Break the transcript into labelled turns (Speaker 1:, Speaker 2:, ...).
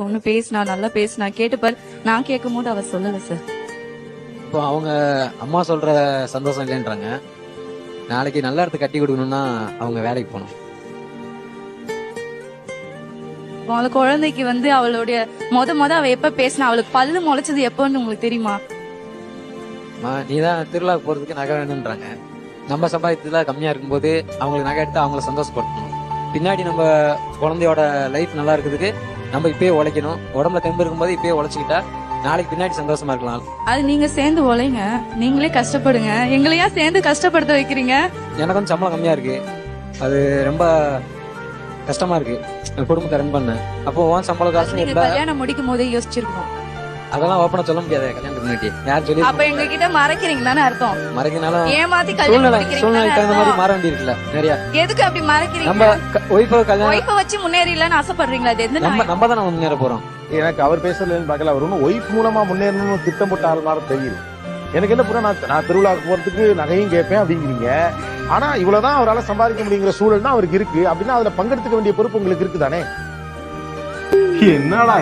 Speaker 1: பொண்ணு பேசினா, நல்லா பேசினா, கேட்டுப்பாரு. நான் கேட்கும் போது அவ சொல்லல சார்.
Speaker 2: இப்போ அவங்க அம்மா சொல்ற சந்தோஷம் இல்லைன்றாங்க. நாளைக்கு நல்ல இடத்துக்கு கட்டி கொடுக்கணும்னா அவங்க வேலைக்கு போகணும்.
Speaker 1: அவள குழந்தைக்கு வந்து அவளுடைய மொத அவ எப்ப பேசினா, அவளுக்கு பல்லு முளைச்சது எப்பன்னு உங்களுக்கு தெரியுமா?
Speaker 2: நீதான் திருவிழாவுக்கு போறதுக்கு நகை வேணும்ன்றாங்க. நம்ம சம்பாதித்ததுல கம்மியா இருக்கும்போது அவங்களுக்கு நகை எடுத்து அவங்கள சந்தோஷப்படுத்தணும். பின்னாடி நம்ம குழந்தையோட லைஃப் நல்லா இருக்கிறதுக்கு நம்ம இப்பயே உழைக்கணும். உடம்புல தெம்பு இருக்கும்போது இப்பயே உழைச்சிக்கிட்டா நாளைக்கு பின்னாடி சந்தோஷமா இருக்கலாம்.
Speaker 1: அது நீங்க சேர்ந்து உழைங்க, நீங்களே கஷ்டப்படுங்க. எங்களையா சேர்ந்து கஷ்டப்படுத்த வைக்கிறீங்க?
Speaker 2: எனக்கு வந்து சம்பளம் கம்மியா இருக்கு, அது ரொம்ப கஷ்டமா இருக்கு குடும்பத்தை ரன் பண்ண. அப்போ உன் சம்பளம் காசு
Speaker 1: நீங்க கல்யாணம் முடிக்கும் போதே யோசிச்சிருக்கோம்.
Speaker 2: அதெல்லாம் ஓப்பனா சொல்ல முடியாது. கல்யாணத்துக்கு முன்னாடி யார் சொல்லி
Speaker 1: அப்ப எங்க கிட்ட மறைக்கிறீங்க தானே அர்த்தம்?
Speaker 2: மறைக்கனாலும்
Speaker 1: ஏமாத்தி கல்யாணம்
Speaker 2: சூழ்நிலைக்கு தகுந்த மாதிரி மாற வேண்டி இருக்குல்ல நிறைய.
Speaker 1: எதுக்கு அப்படி மறைக்கிறீங்க?
Speaker 2: நம்ம ஒய்ஃபை கல்யாணம்
Speaker 1: ஒய்ஃபை வச்சு முன்னேறிடலாம்னு ஆசைப்படுறீங்களா? அது எந்த
Speaker 2: நம்ம தான் நம்ம முன்னேற போறோம்.
Speaker 3: எனக்கு அவர் பேசுறதுன்னு பார்க்கல, அவர் ஒன்றும் ஒய்ஃப் மூலமா முன்னேறணும்னு திட்டம் போட்ட ஆள் மாதிரி தெரியுது. எனக்கு என்ன புரிய, நான் திருவிழாவுக்கு போறதுக்கு நகையும் கேட்பேன் அப்படிங்கிறீங்க. ஆனா இவ்வளவுதான் அவரால் சம்பாதிக்க முடியுங்கிற சூழல் தான் அவருக்கு இருக்கு அப்படின்னா அதுல பங்கெடுத்துக்க வேண்டிய பொறுப்பு உங்களுக்கு இருக்குதானே?
Speaker 4: என்னடா